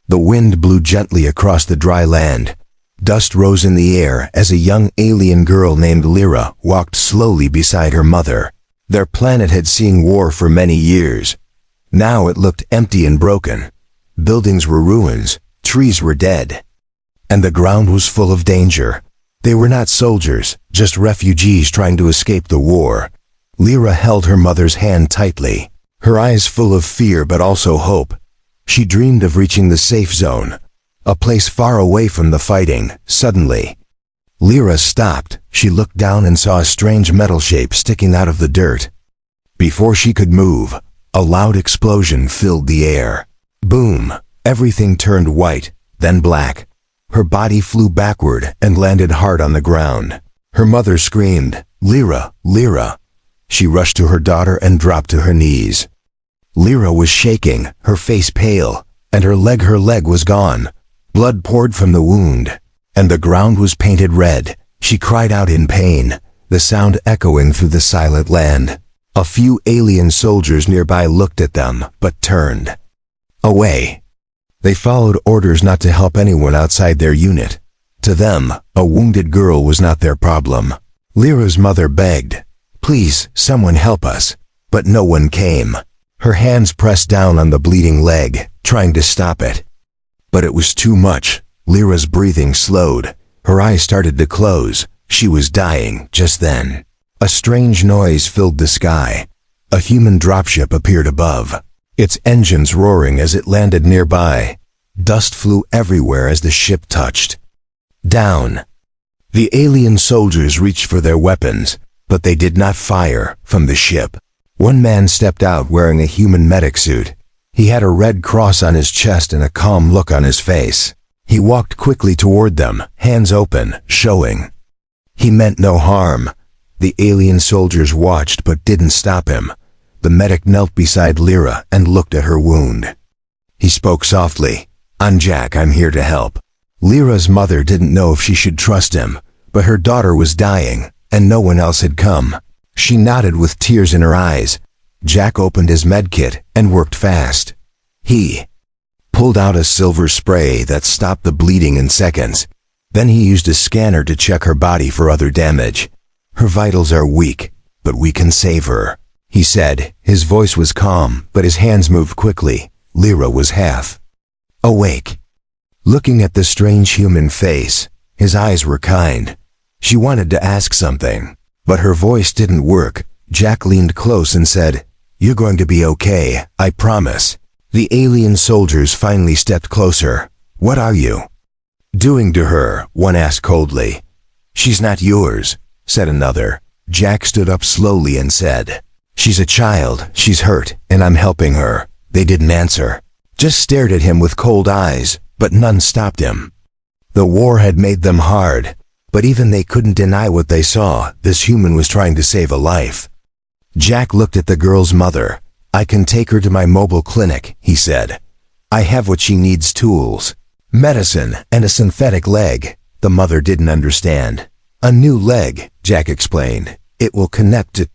The wind blew gently across the dry land. Dust rose in the air as a young alien girl named Lyra walked slowly beside her mother. Their planet had seen war for many years. Now it looked empty and broken. Buildings were ruins, trees were dead, and the ground was full of danger. They were not soldiers, just refugees trying to escape the war. Lyra held her mother's hand tightly, her eyes full of fear but also hope. She dreamed of reaching the safe zone, a place far away from the fighting. Suddenly, Lyra stopped. She looked down and saw a strange metal shape sticking out of the dirt. Before she could move, a loud explosion filled the air. Boom! Everything turned white, then black. Her body flew backward and landed hard on the ground. Her mother screamed, "Lyra, Lyra!" She rushed to her daughter and dropped to her knees. Lyra was shaking, her face pale, and her leg was gone. Blood poured from the wound, and the ground was painted red. She cried out in pain, the sound echoing through the silent land. A few alien soldiers nearby looked at them, but turned away. They followed orders not to help anyone outside their unit. To them, a wounded girl was not their problem. Lyra's mother begged, "Please, someone help us." But no one came. Her hands pressed down on the bleeding leg, trying to stop it. But it was too much. Lyra's breathing slowed. Her eyes started to close. She was dying just then. A strange noise filled the sky. A human dropship appeared above, its engines roaring as it landed nearby. Dust flew everywhere as the ship touched down. The alien soldiers reached for their weapons, but they did not fire from the ship. One man stepped out wearing a human medic suit. He had a red cross on his chest and a calm look on his face. He walked quickly toward them, hands open, showing he meant no harm. The alien soldiers watched but didn't stop him. The medic knelt beside Lyra and looked at her wound. He spoke softly, "I'm Jack, I'm here to help." Lyra's mother didn't know if she should trust him, but her daughter was dying, and no one else had come. She nodded with tears in her eyes. Jack opened his medkit and worked fast. He pulled out a silver spray that stopped the bleeding in seconds. Then he used a scanner to check her body for other damage. "Her vitals are weak, but we can save her," he said. His voice was calm, but his hands moved quickly. Lyra was half awake, looking at the strange human face. His eyes were kind. She wanted to ask something, but her voice didn't work. Jack leaned close and said, "You're going to be okay, I promise." The alien soldiers finally stepped closer. "What are you doing to her?" one asked coldly. "She's not yours," said another. Jack stood up slowly and said, "She's a child, she's hurt, and I'm helping her." They didn't answer, just stared at him with cold eyes, but none stopped him. The war had made them hard, but even they couldn't deny what they saw. This human was trying to save a life. Jack looked at the girl's mother. "I can take her to my mobile clinic," he said. "I have what she needs: tools, medicine, and a synthetic leg." The mother didn't understand. "A new leg," Jack explained. "It will connect to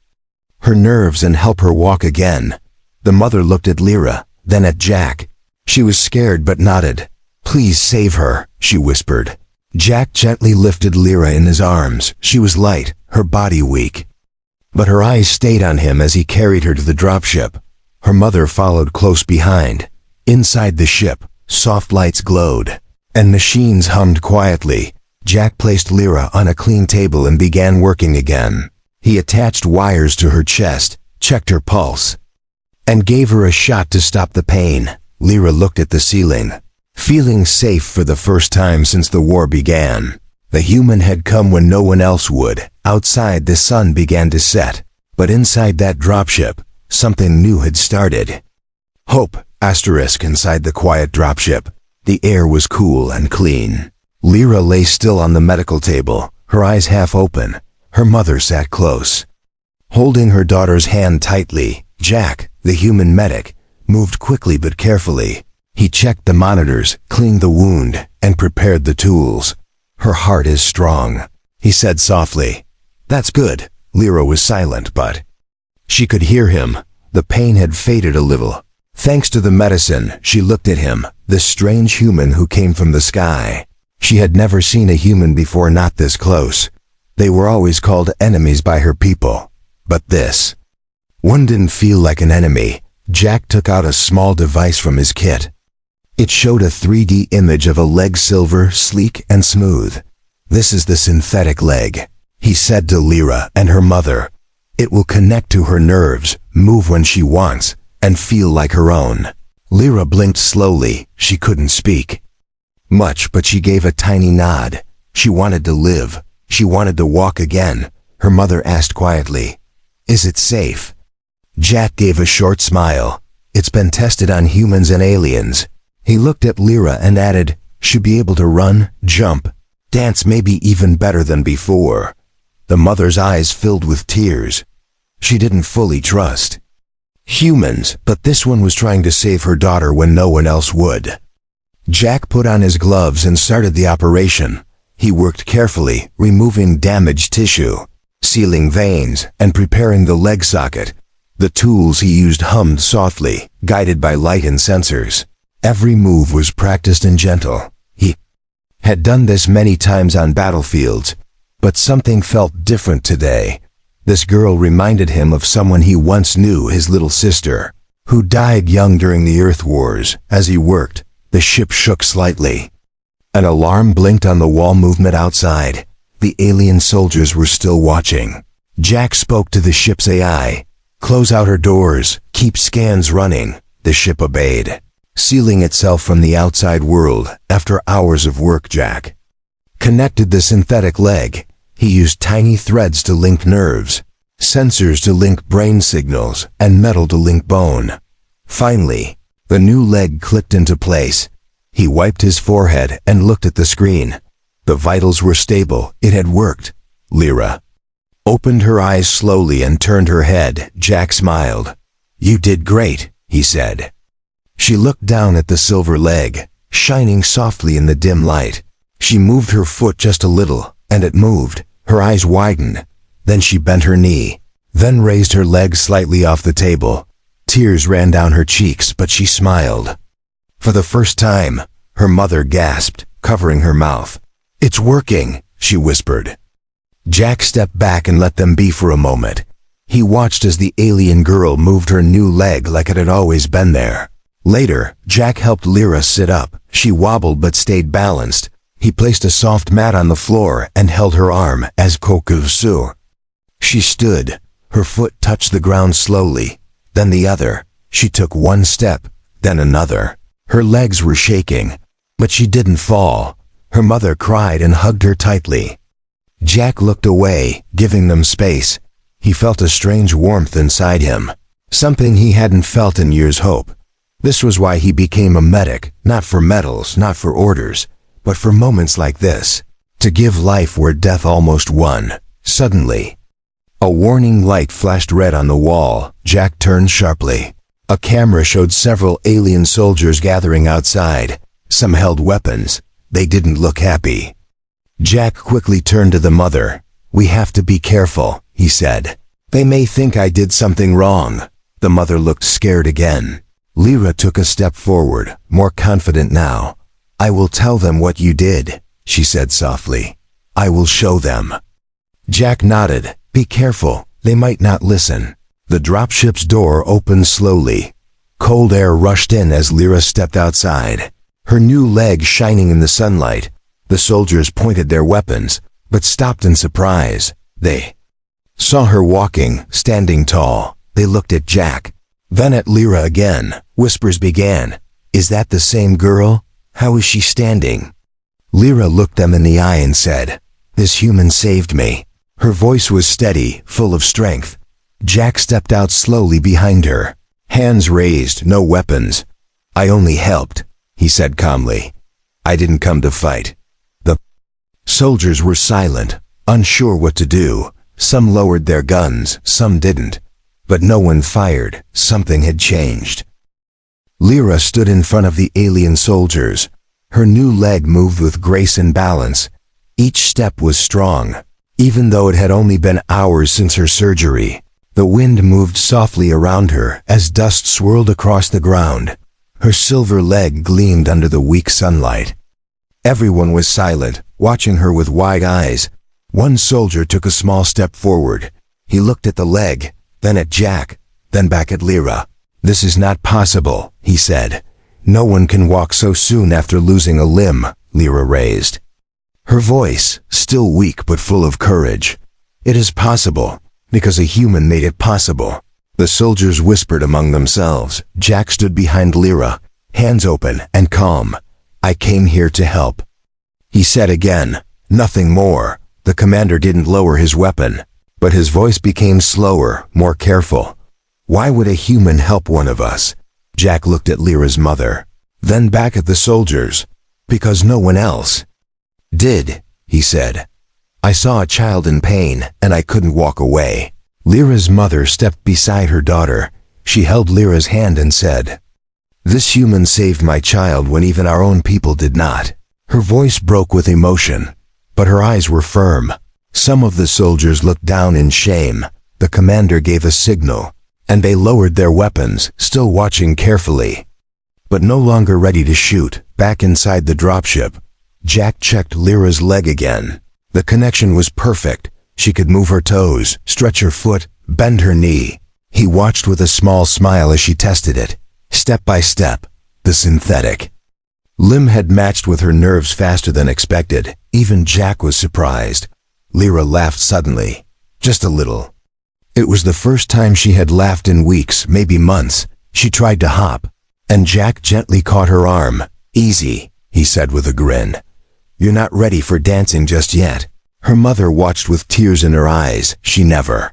her nerves and help her walk again." The mother looked at Lyra, then at Jack. She was scared but nodded. "Please save her," she whispered. Jack gently lifted Lyra in his arms. She was light, her body weak, but her eyes stayed on him as he carried her to the dropship. Her mother followed close behind. Inside the ship, soft lights glowed, and machines hummed quietly. Jack placed Lyra on a clean table and began working again. He attached wires to her chest, checked her pulse, and gave her a shot to stop the pain. Lyra looked at the ceiling, feeling safe for the first time since the war began. The human had come when no one else would. Outside, the sun began to set, but inside that dropship, something new had started. Hope, inside the quiet dropship. The air was cool and clean. Lyra lay still on the medical table, her eyes half open. Her mother sat close, holding her daughter's hand tightly. Jack, the human medic, moved quickly but carefully. He checked the monitors, cleaned the wound, and prepared the tools. "Her heart is strong," he said softly. "That's good." Lyra was silent, but she could hear him. The pain had faded a little. Thanks to the medicine, she looked at him, this strange human who came from the sky. She had never seen a human before, not this close. They were always called enemies by her people. But this one didn't feel like an enemy. Jack took out a small device from his kit. It showed a 3D image of a leg, silver, sleek, and smooth. "This is the synthetic leg," he said to Lyra and her mother. "It will connect to her nerves, move when she wants, and feel like her own." Lyra blinked slowly. She couldn't speak much, but she gave a tiny nod. She wanted to live. She wanted to walk again. Her mother asked quietly, "Is it safe?" Jack gave a short smile. "It's been tested on humans and aliens." He looked at Lyra and added, "She'll be able to run, jump, dance, maybe even better than before." The mother's eyes filled with tears. She didn't fully trust humans, but this one was trying to save her daughter when no one else would. Jack put on his gloves and started the operation. He worked carefully, removing damaged tissue, sealing veins, and preparing the leg socket. The tools he used hummed softly, guided by light and sensors. Every move was practiced and gentle. He had done this many times on battlefields, but something felt different today. This girl reminded him of someone he once knew, his little sister, who died young during the Earth Wars. As he worked, the ship shook slightly. An alarm blinked on the wall movement outside. The alien soldiers were still watching. Jack spoke to the ship's AI. "Close out her doors. Keep scans running." The ship obeyed, sealing itself from the outside world. After hours of work, Jack connected the synthetic leg. He used tiny threads to link nerves, sensors to link brain signals, and metal to link bone. Finally, the new leg clicked into place. He wiped his forehead and looked at the screen. The vitals were stable. It had worked. Lyra opened her eyes slowly and turned her head. Jack smiled. "You did great," he said. She looked down at the silver leg, shining softly in the dim light. She moved her foot just a little, and it moved. Her eyes widened. Then she bent her knee, then raised her leg slightly off the table. Tears ran down her cheeks, but she smiled. For the first time, her mother gasped, covering her mouth. "It's working," she whispered. Jack stepped back and let them be for a moment. He watched as the alien girl moved her new leg like it had always been there. Later, Jack helped Lyra sit up. She wobbled but stayed balanced. He placed a soft mat on the floor and held her arm as kokusu. She stood. Her foot touched the ground slowly, then the other. She took one step, then another. Her legs were shaking, but she didn't fall. Her mother cried and hugged her tightly. Jack looked away, giving them space. He felt a strange warmth inside him, something he hadn't felt in years. Hope. This was why he became a medic, not for medals, not for orders, but for moments like this, to give life where death almost won. Suddenly, a warning light flashed red on the wall. Jack turned sharply. A camera showed several alien soldiers gathering outside. Some held weapons. They didn't look happy. Jack quickly turned to the mother. "We have to be careful," he said. "They may think I did something wrong." The mother looked scared again. Lyra took a step forward, more confident now. "I will tell them what you did," she said softly. "I will show them." Jack nodded. "Be careful, they might not listen." The dropship's door opened slowly. Cold air rushed in as Lyra stepped outside, her new leg shining in the sunlight. The soldiers pointed their weapons, but stopped in surprise. They saw her walking, standing tall. They looked at Jack, then at Lyra again. Whispers began. "Is that the same girl? How is she standing?" Lyra looked them in the eye and said, "This human saved me." Her voice was steady, full of strength. Jack stepped out slowly behind her, hands raised, no weapons. "I only helped," he said calmly. "I didn't come to fight." The soldiers were silent, unsure what to do. Some lowered their guns, some didn't. But no one fired. Something had changed. Lyra stood in front of the alien soldiers. Her new leg moved with grace and balance. Each step was strong, even though it had only been hours since her surgery. The wind moved softly around her as dust swirled across the ground. Her silver leg gleamed under the weak sunlight. Everyone was silent, watching her with wide eyes. One soldier took a small step forward. He looked at the leg, then at Jack, then back at Lyra. "This is not possible," he said. "No one can walk so soon after losing a limb," Lyra raised. Her voice, still weak but full of courage. "It is possible, because a human made it possible." The soldiers whispered among themselves. Jack stood behind Lyra, hands open and calm. "I came here to help," he said again. Nothing more. The commander didn't lower his weapon, but his voice became slower, more careful. "Why would a human help one of us?" Jack looked at Lyra's mother, then back at the soldiers. "Because no one else did," he said. "I saw a child in pain, and I couldn't walk away." Lyra's mother stepped beside her daughter. She held Lyra's hand and said, "This human saved my child when even our own people did not." Her voice broke with emotion, but her eyes were firm. Some of the soldiers looked down in shame. The commander gave a signal, and they lowered their weapons, still watching carefully, but no longer ready to shoot. Back inside the dropship, Jack checked Lyra's leg again. The connection was perfect. She could move her toes, stretch her foot, bend her knee. He watched with a small smile as she tested it. Step by step, the synthetic limb had matched with her nerves faster than expected. Even Jack was surprised. Lyra laughed suddenly, just a little. It was the first time she had laughed in weeks, maybe months. She tried to hop, and Jack gently caught her arm. "Easy," he said with a grin. "You're not ready for dancing just yet." Her mother watched with tears in her eyes. She never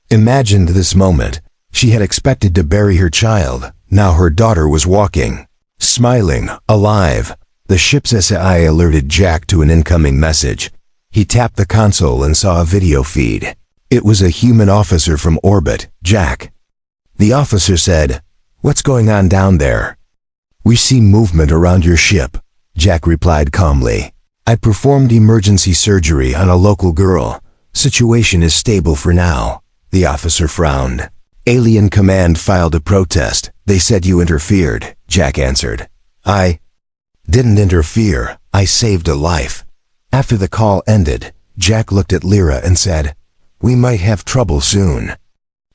imagined this moment. She had expected to bury her child. Now her daughter was walking, smiling, alive. The ship's SI alerted Jack to an incoming message. He tapped the console and saw a video feed. It was a human officer from orbit. "Jack." The officer said, "What's going on down there?" "We see movement around your ship," Jack replied calmly. "I performed emergency surgery on a local girl. Situation is stable for now." The officer frowned. "Alien Command filed a protest. They said you interfered," Jack answered. "I didn't interfere. I saved a life." After the call ended, Jack looked at Lyra and said, "We might have trouble soon."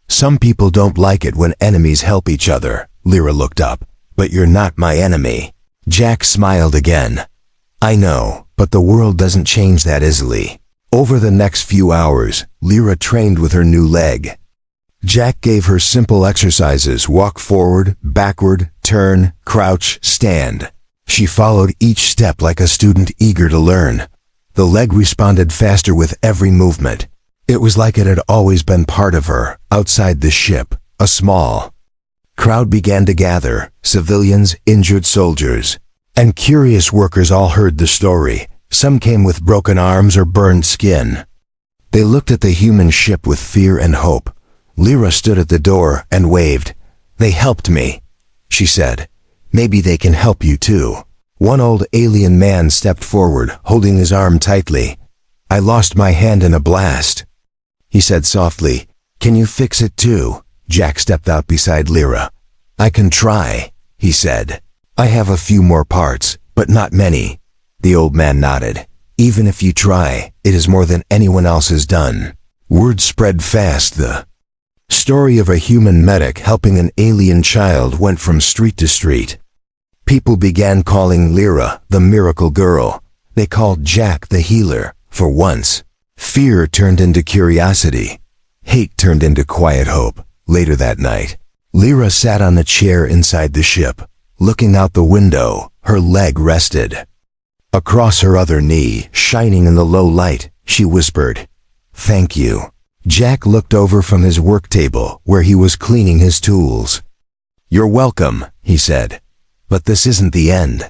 "Some people don't like it when enemies help each other." Lyra looked up. "But you're not my enemy." Jack smiled again. "I know, but the world doesn't change that easily." Over the next few hours, Lyra trained with her new leg. Jack gave her simple exercises: walk forward, backward, turn, crouch, stand. She followed each step like a student eager to learn. The leg responded faster with every movement. It was like it had always been part of her. Outside the ship, a small crowd began to gather: civilians, injured soldiers, and curious workers all heard the story. Some came with broken arms or burned skin. They looked at the human ship with fear and hope. Lyra stood at the door and waved. "They helped me," she said. "Maybe they can help you too." One old alien man stepped forward, holding his arm tightly. "I lost my hand in a blast," he said softly. "Can you fix it too?" Jack stepped out beside Lyra. "I can try," he said. "I have a few more parts, but not many." The old man nodded. "Even if you try, it is more than anyone else has done." Word spread fast. The story of a human medic helping an alien child went from street to street. People began calling Lyra the miracle girl. They called Jack the healer. For once, fear turned into curiosity. Hate turned into quiet hope. Later that night, Lyra sat on a chair inside the ship, looking out the window. Her leg rested across her other knee, shining in the low light. She whispered, "Thank you." Jack looked over from his work table, where he was cleaning his tools. "You're welcome," he said. "But this isn't the end."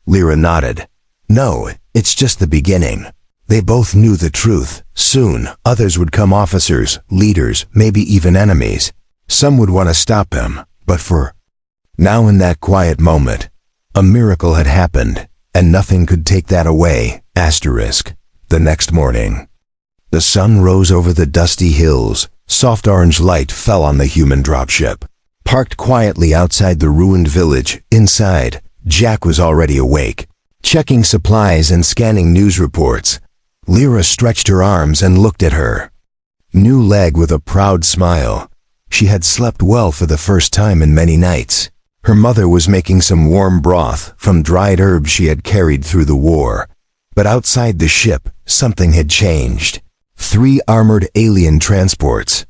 Lyra nodded. "No, it's just the beginning." They both knew the truth. Soon, others would come: officers, leaders, maybe even enemies. Some would want to stop them, but for now, in that quiet moment, a miracle had happened, and nothing could take that away. *. The next morning, the sun rose over the dusty hills. Soft orange light fell on the human dropship. Parked quietly outside the ruined village, inside, Jack was already awake, checking supplies and scanning news reports. Lyra stretched her arms and looked at her new leg with a proud smile. She had slept well for the first time in many nights. Her mother was making some warm broth from dried herbs she had carried through the war. But outside the ship, something had changed. 3 armored alien transports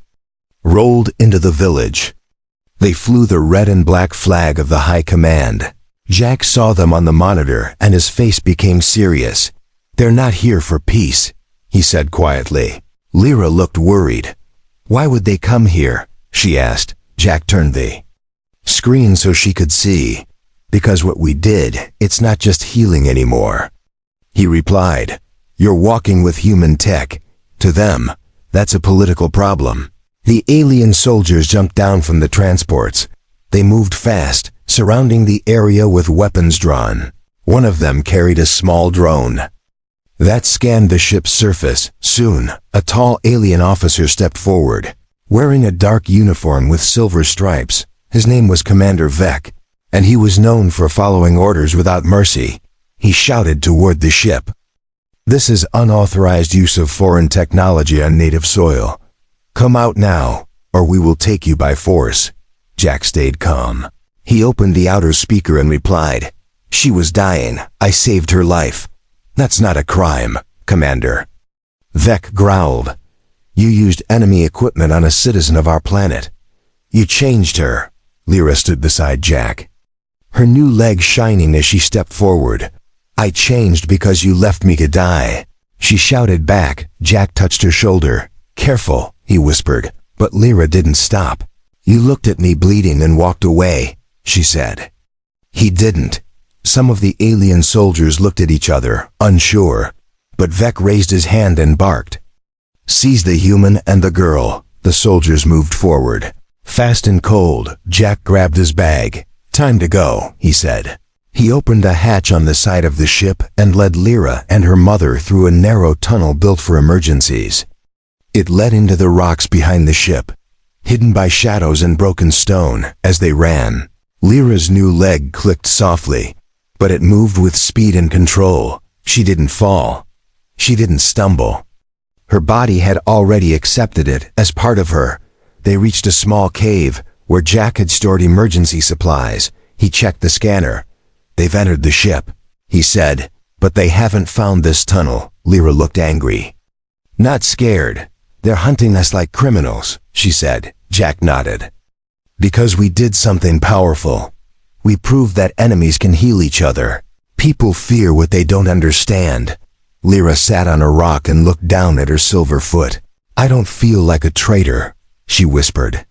rolled into the village. They flew the red and black flag of the High Command. Jack saw them on the monitor and his face became serious. "They're not here for peace," he said quietly. Lyra looked worried. "Why would they come here?" she asked. Jack turned the screen so she could see. "Because what we did, it's not just healing anymore," he replied. "You're walking with human tech. To them, that's a political problem." The alien soldiers jumped down from the transports. They moved fast, surrounding the area with weapons drawn. One of them carried a small drone that scanned the ship's surface. Soon, a tall alien officer stepped forward, wearing a dark uniform with silver stripes. His name was Commander Vec, and he was known for following orders without mercy. He shouted toward the ship, "This is unauthorized use of foreign technology on native soil. Come out now, or we will take you by force." Jack stayed calm. He opened the outer speaker and replied, "She was dying. I saved her life." "That's not a crime, Commander." Vec growled. "You used enemy equipment on a citizen of our planet. You changed her." Lyra stood beside Jack, her new leg shining as she stepped forward. "I changed because you left me to die," she shouted back. Jack touched her shoulder. "Careful," he whispered, but Lyra didn't stop. "You looked at me bleeding and walked away," she said. He didn't. Some of the alien soldiers looked at each other, unsure, but Vec raised his hand and barked. "Seize the human and the girl." The soldiers moved forward. Fast and cold, Jack grabbed his bag. "Time to go," he said. He opened a hatch on the side of the ship and led Lyra and her mother through a narrow tunnel built for emergencies. It led into the rocks behind the ship, hidden by shadows and broken stone. As they ran, Lyra's new leg clicked softly, but it moved with speed and control. She didn't fall. She didn't stumble. Her body had already accepted it as part of her. They reached a small cave where Jack had stored emergency supplies. He checked the scanner. "They've entered the ship," he said, "but they haven't found this tunnel." Lyra looked angry. "Not scared. They're hunting us like criminals," she said. Jack nodded. "Because we did something powerful. We proved that enemies can heal each other. People fear what they don't understand." Lyra sat on a rock and looked down at her silver foot. "I don't feel like a traitor," she whispered.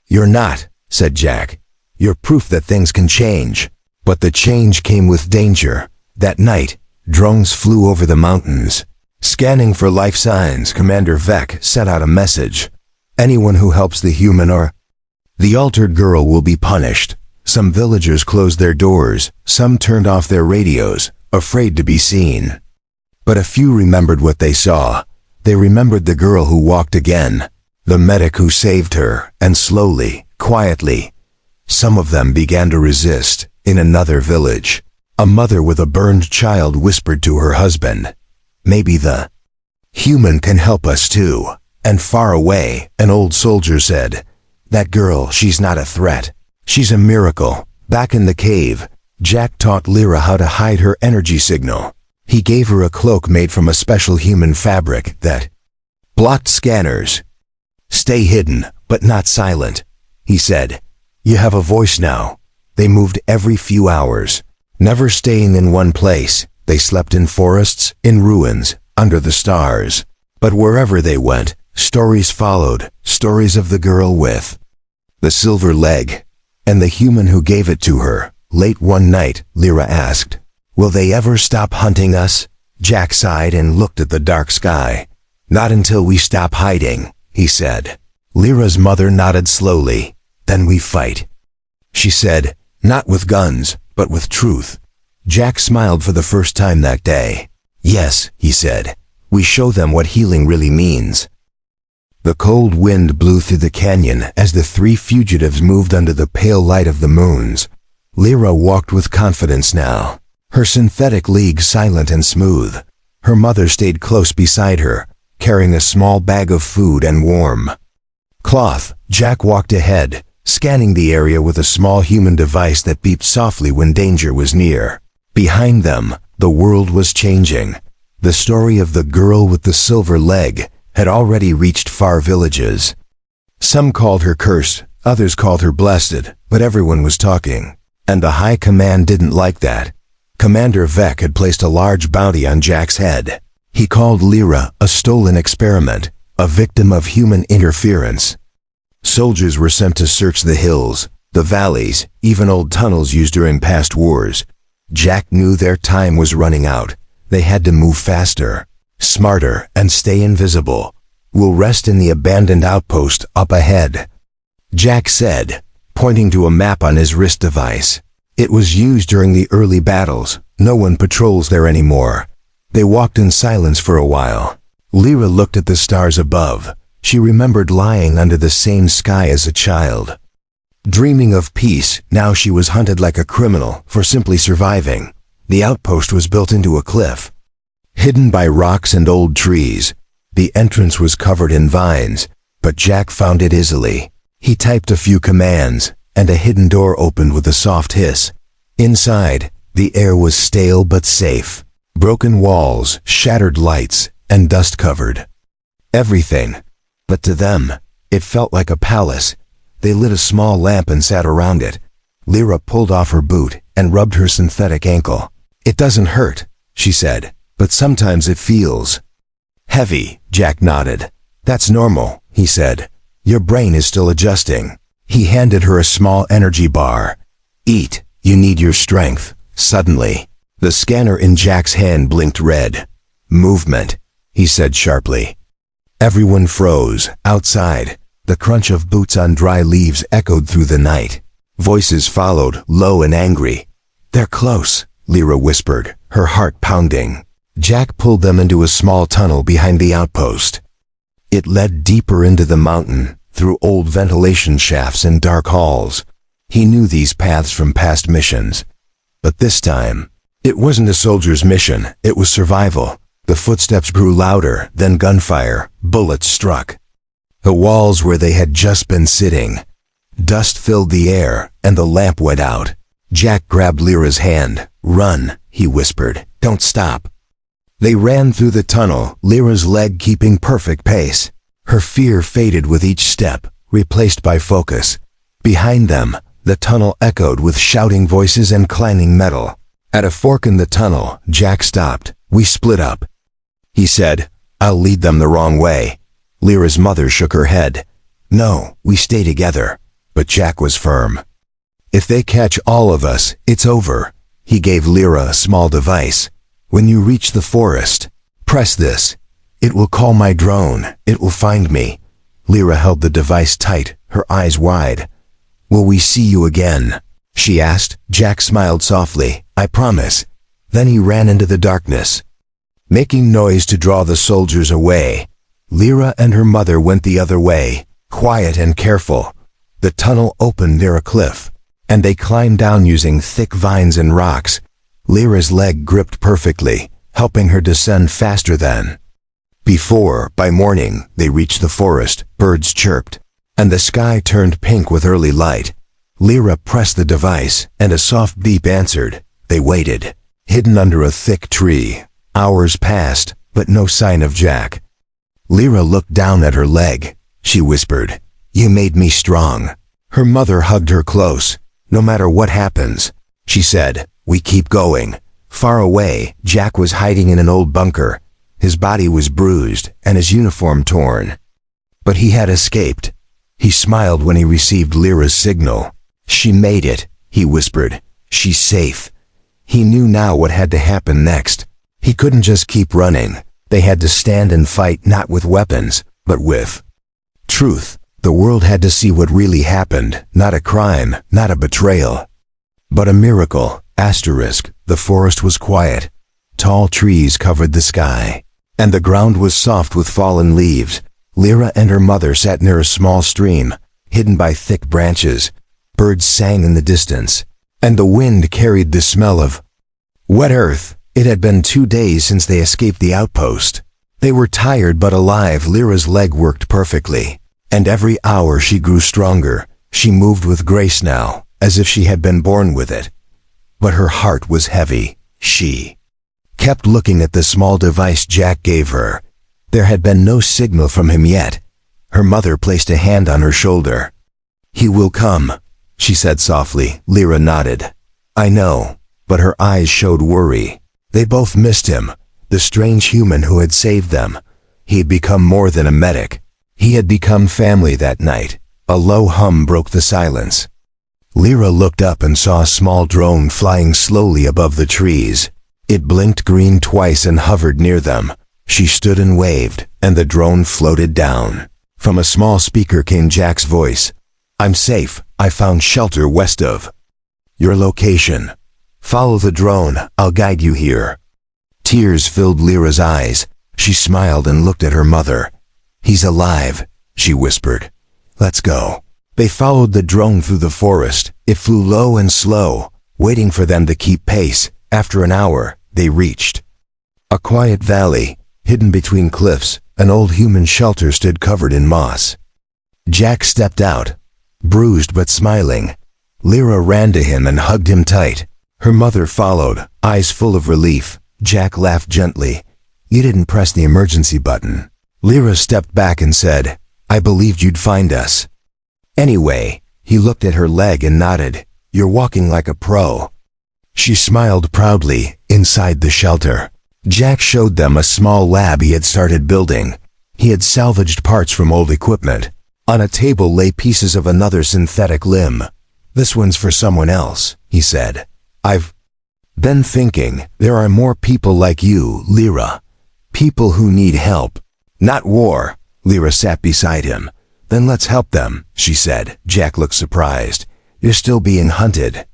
"You're not," said Jack. "You're proof that things can change." But the change came with danger. That night, drones flew over the mountains. Scanning for life signs, Commander Vec sent out a message. "Anyone who helps the human or the altered girl will be punished." Some villagers closed their doors. Some turned off their radios, afraid to be seen. But a few remembered what they saw. They remembered the girl who walked again, the medic who saved her, and slowly, quietly, some of them began to resist. In another village, a mother with a burned child whispered to her husband, "Maybe the human can help us too." And far away, an old soldier said, "That girl, she's not a threat. She's a miracle." Back in the cave, Jack taught Lyra how to hide her energy signal. He gave her a cloak made from a special human fabric that blocked scanners. "Stay hidden, but not silent," he said. "You have a voice now." They moved every few hours, never staying in one place. They slept in forests, in ruins, under the stars. But wherever they went, stories followed, stories of the girl with the silver leg, and the human who gave it to her. Late one night, Lyra asked, "Will they ever stop hunting us?" Jack sighed and looked at the dark sky. "Not until we stop hiding," he said. Lyra's mother nodded slowly. "Then we fight," she said. "Not with guns, but with truth." Jack smiled for the first time that day. "Yes," he said, "we show them what healing really means." The cold wind blew through the canyon as the three fugitives moved under the pale light of the moons. Lyra walked with confidence now, her synthetic legs silent and smooth. Her mother stayed close beside her, carrying a small bag of food and warm cloth. Jack walked ahead, scanning the area with a small human device that beeped softly when danger was near. Behind them, the world was changing. The story of the girl with the silver leg had already reached far villages. Some called her cursed, others called her blessed, but everyone was talking. And the High Command didn't like that. Commander Vec had placed a large bounty on Jack's head. He called Lyra a stolen experiment, a victim of human interference. Soldiers were sent to search the hills, the valleys, even old tunnels used during past wars. Jack knew their time was running out. They had to move faster, smarter, and stay invisible. We'll rest in the abandoned outpost up ahead, Jack said, pointing to a map on his wrist device. It was used during the early battles. No one patrols there anymore. They walked in silence for a while. Lyra looked at the stars above. She remembered lying under the same sky as a child. Dreaming of peace, now she was hunted like a criminal for simply surviving. The outpost was built into a cliff, hidden by rocks and old trees. The entrance was covered in vines, but Jack found it easily. He typed a few commands, and a hidden door opened with a soft hiss. Inside, the air was stale but safe. Broken walls, shattered lights, and dust-covered everything. But to them, it felt like a palace. They lit a small lamp and sat around it. Lyra pulled off her boot and rubbed her synthetic ankle. "It doesn't hurt," she said, "but sometimes it feels heavy." Jack nodded. "That's normal," he said. "Your brain is still adjusting." He handed her a small energy bar. "Eat, you need your strength." Suddenly, the scanner in Jack's hand blinked red. "Movement," he said sharply. Everyone froze. Outside, the crunch of boots on dry leaves echoed through the night. Voices followed, low and angry. "They're close," Lyra whispered, her heart pounding. Jack pulled them into a small tunnel behind the outpost. It led deeper into the mountain, through old ventilation shafts and dark halls. He knew these paths from past missions. But this time, it wasn't a soldier's mission, it was survival. The footsteps grew louder, then gunfire. Bullets struck the walls where they had just been sitting. Dust filled the air, and the lamp went out. Jack grabbed Lyra's hand. "Run," he whispered. "Don't stop." They ran through the tunnel, Lyra's leg keeping perfect pace. Her fear faded with each step, replaced by focus. Behind them, the tunnel echoed with shouting voices and clanging metal. At a fork in the tunnel, Jack stopped. "We split up," he said. "I'll lead them the wrong way." Lyra's mother shook her head. "No, we stay together." But Jack was firm. "If they catch all of us, it's over." He gave Lyra a small device. "When you reach the forest, press this. It will call my drone. It will find me." Lyra held the device tight, her eyes wide. "Will we see you again?" she asked. Jack smiled softly. "I promise." Then he ran into the darkness, making noise to draw the soldiers away. Lyra and her mother went the other way, quiet and careful. The tunnel opened near a cliff, and they climbed down using thick vines and rocks. Lyra's leg gripped perfectly, helping her descend faster than before. By morning, they reached the forest. Birds chirped, and the sky turned pink with early light. Lyra pressed the device, and a soft beep answered. They waited, hidden under a thick tree. Hours passed, but no sign of Jack. Lyra looked down at her leg. She whispered, "You made me strong." Her mother hugged her close. "No matter what happens," she said, "we keep going." Far away, Jack was hiding in an old bunker. His body was bruised and his uniform torn. But he had escaped. He smiled when he received Lyra's signal. "She made it," he whispered. "She's safe." He knew now what had to happen next. He couldn't just keep running. They had to stand and fight, not with weapons, but with truth. The world had to see what really happened, not a crime, not a betrayal, but a miracle. The forest was quiet. Tall trees covered the sky, and the ground was soft with fallen leaves. Lyra and her mother sat near a small stream, hidden by thick branches. Birds sang in the distance, and the wind carried the smell of wet earth. It had been 2 days since they escaped the outpost. They were tired but alive. Lyra's leg worked perfectly, and every hour she grew stronger. She moved with grace now, as if she had been born with it. But her heart was heavy. She kept looking at the small device Jack gave her. There had been no signal from him yet. Her mother placed a hand on her shoulder. "He will come," she said softly. Lyra nodded. "I know," but her eyes showed worry. They both missed him, the strange human who had saved them. He had become more than a medic. He had become family that night. A low hum broke the silence. Lyra looked up and saw a small drone flying slowly above the trees. It blinked green twice and hovered near them. She stood and waved, and the drone floated down. From a small speaker came Jack's voice. "I'm safe. I found shelter west of your location. Follow the drone. I'll guide you here." Tears filled Lyra's eyes. She smiled and looked at her mother. "He's alive," she whispered. "Let's go." They followed the drone through the forest. It flew low and slow, waiting for them to keep pace. After an hour, they reached a quiet valley. Hidden between cliffs, an old human shelter stood covered in moss. Jack stepped out, bruised but smiling. Lyra ran to him and hugged him tight. Her mother followed, eyes full of relief. Jack laughed gently. "You didn't press the emergency button." Lyra stepped back and said, "I believed you'd find us." "Anyway," he looked at her leg and nodded, "you're walking like a pro." She smiled proudly. Inside the shelter, Jack showed them a small lab he had started building. He had salvaged parts from old equipment. On a table lay pieces of another synthetic limb. "This one's for someone else," he said. "I've been thinking, there are more people like you, Lyra. People who need help. Not war." Lyra sat beside him. "Then let's help them," she said. Jack looked surprised. "You're still being hunted."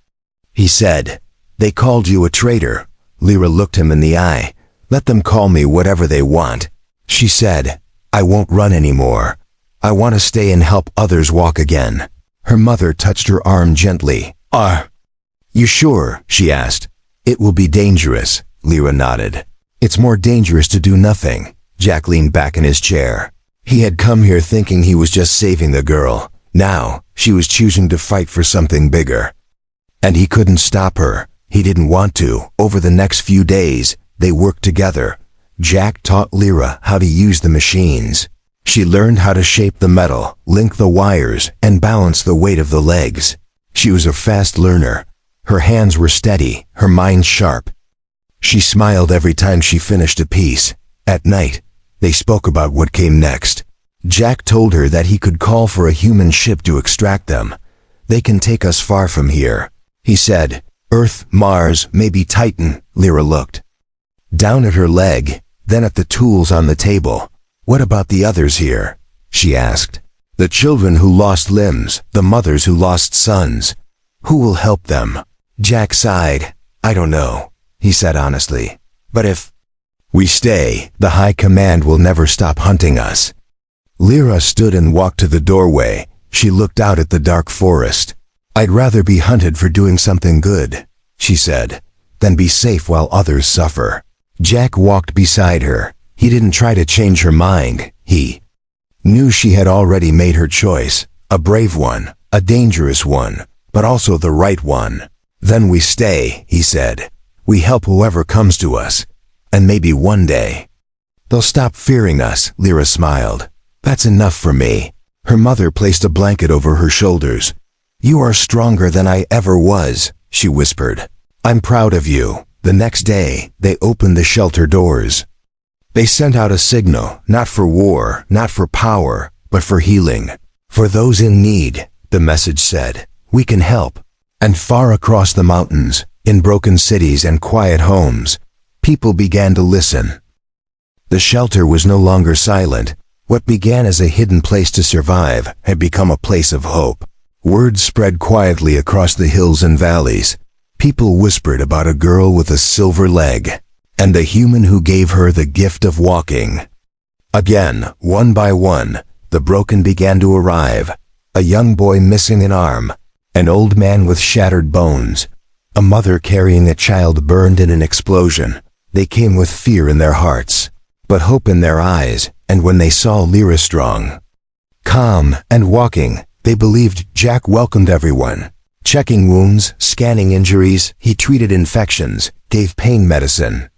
He said, "They called you a traitor." Lyra looked him in the eye. "Let them call me whatever they want." She said, "I won't run anymore. I want to stay and help others walk again." Her mother touched her arm gently. "Are you sure?" she asked. "It will be dangerous," Lyra nodded. "It's more dangerous to do nothing." Jack leaned back in his chair. He had come here thinking he was just saving the girl. Now, she was choosing to fight for something bigger. And he couldn't stop her. He didn't want to. Over the next few days, they worked together. Jack taught Lyra how to use the machines. She learned how to shape the metal, link the wires, and balance the weight of the legs. She was a fast learner. Her hands were steady, her mind sharp. She smiled every time she finished a piece. At night, they spoke about what came next. Jack told her that he could call for a human ship to extract them. "They can take us far from here," he said. "Earth, Mars, maybe Titan." Lyra looked down at her leg, then at the tools on the table. "What about the others here?" she asked. "The children who lost limbs, the mothers who lost sons. Who will help them?" Jack sighed. "I don't know," he said honestly. "But if we stay, the High Command will never stop hunting us." Lyra stood and walked to the doorway. She looked out at the dark forest. "I'd rather be hunted for doing something good," she said, "than be safe while others suffer." Jack walked beside her. He didn't try to change her mind. He knew she had already made her choice. A brave one, a dangerous one, but also the right one. "Then we stay," he said. "We help whoever comes to us. And maybe one day they'll stop fearing us." Lyra smiled. "That's enough for me." Her mother placed a blanket over her shoulders. "You are stronger than I ever was," she whispered. "I'm proud of you." The next day, they opened the shelter doors. They sent out a signal, not for war, not for power, but for healing. "For those in need," the message said, "we can help." And far across the mountains, in broken cities and quiet homes, people began to listen. The shelter was no longer silent. What began as a hidden place to survive had become a place of hope. Word spread quietly across the hills and valleys. People whispered about a girl with a silver leg, and the human who gave her the gift of walking. Again, one by one, the broken began to arrive. A young boy missing an arm, an old man with shattered bones, a mother carrying a child burned in an explosion. They came with fear in their hearts, but hope in their eyes, and when they saw Lyra strong, calm, and walking, they believed Jack welcomed everyone. Checking wounds, scanning injuries, he treated infections, gave pain medicine,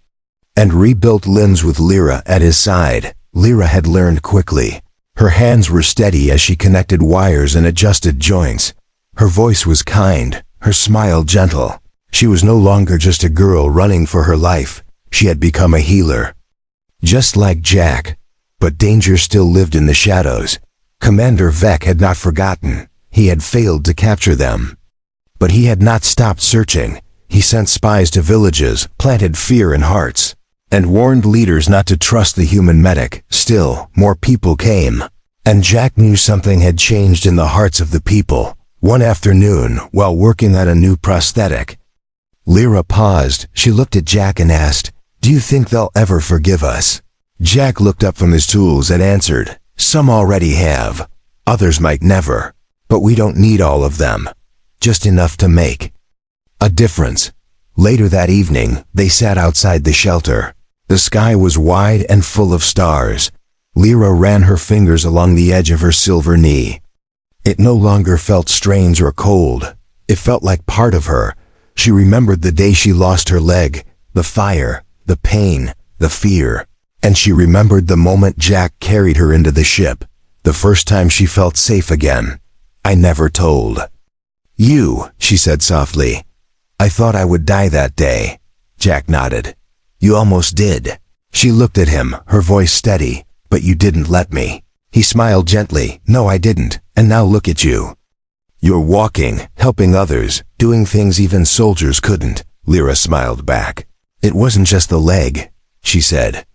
and rebuilt limbs with Lyra at his side. Lyra had learned quickly. Her hands were steady as she connected wires and adjusted joints. Her voice was kind, her smile gentle. She was no longer just a girl running for her life. She had become a healer. Just like Jack. But danger still lived in the shadows. Commander Vec had not forgotten. He had failed to capture them. But he had not stopped searching. He sent spies to villages, planted fear in hearts, and warned leaders not to trust the human medic. Still, more people came. And Jack knew something had changed in the hearts of the people. One afternoon, while working on a new prosthetic, Lyra paused. She looked at Jack and asked, "Do you think they'll ever forgive us?" Jack looked up from his tools and answered, "Some already have. Others might never. But we don't need all of them. Just enough to make a difference." Later that evening, they sat outside the shelter. The sky was wide and full of stars. Lyra ran her fingers along the edge of her silver knee. It no longer felt strange or cold. It felt like part of her. She remembered the day she lost her leg, the fire, the pain, the fear. And she remembered the moment Jack carried her into the ship, the first time she felt safe again. "I never told you," she said softly. "I thought I would die that day." Jack nodded. "You almost did." She looked at him, her voice steady. "But you didn't let me." He smiled gently. "No, I didn't. And now look at you. You're walking, helping others, doing things even soldiers couldn't." Lyra smiled back. "It wasn't just the leg," she said.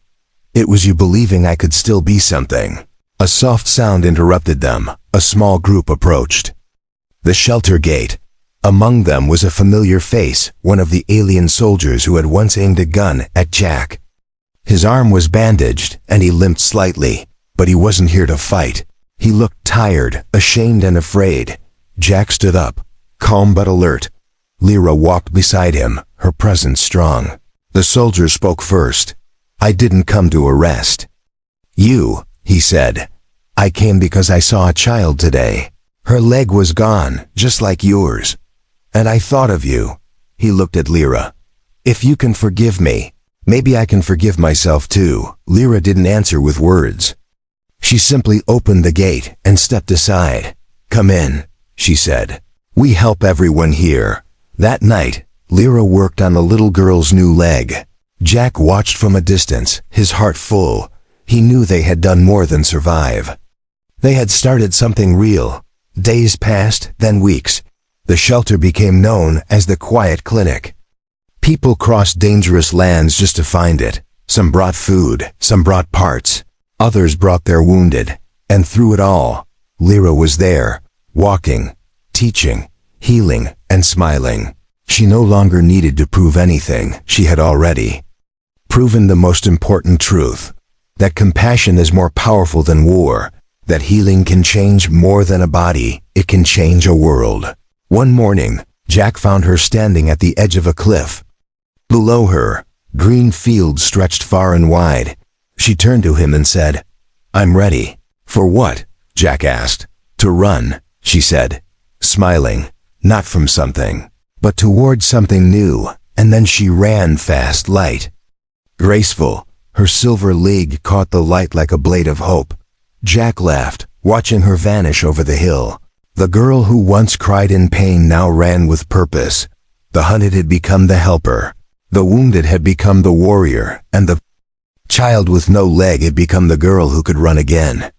"It was you believing I could still be something." A soft sound interrupted them. A small group approached the shelter gate. Among them was a familiar face, one of the alien soldiers who had once aimed a gun at Jack. His arm was bandaged, and he limped slightly, but he wasn't here to fight. He looked tired, ashamed and afraid. Jack stood up, calm but alert. Lyra walked beside him, her presence strong. The soldier spoke first. "I didn't come to arrest you," he said. "I came because I saw a child today. Her leg was gone, just like yours. And I thought of you." He looked at Lyra. "If you can forgive me, maybe I can forgive myself too." Lyra didn't answer with words. She simply opened the gate and stepped aside. "Come in," she said. "We help everyone here." That night, Lyra worked on the little girl's new leg. Jack watched from a distance, his heart full. He knew they had done more than survive. They had started something real. Days passed, then weeks. The shelter became known as the Quiet Clinic. People crossed dangerous lands just to find it. Some brought food, some brought parts. Others brought their wounded. And through it all, Lyra was there, walking, teaching, healing, and smiling. She no longer needed to prove anything. She had already proven the most important truth. That compassion is more powerful than war. That healing can change more than a body. It can change a world. One morning, Jack found her standing at the edge of a cliff. Below her, green fields stretched far and wide. She turned to him and said, "I'm ready." "For what?" Jack asked. "To run," she said, smiling, "not from something, but toward something new." And then she ran fast, light, graceful. Her silver leg caught the light like a blade of hope. Jack laughed, watching her vanish over the hill. The girl who once cried in pain now ran with purpose. The hunted had become the helper. The wounded had become the warrior, and the child with no leg had become the girl who could run again.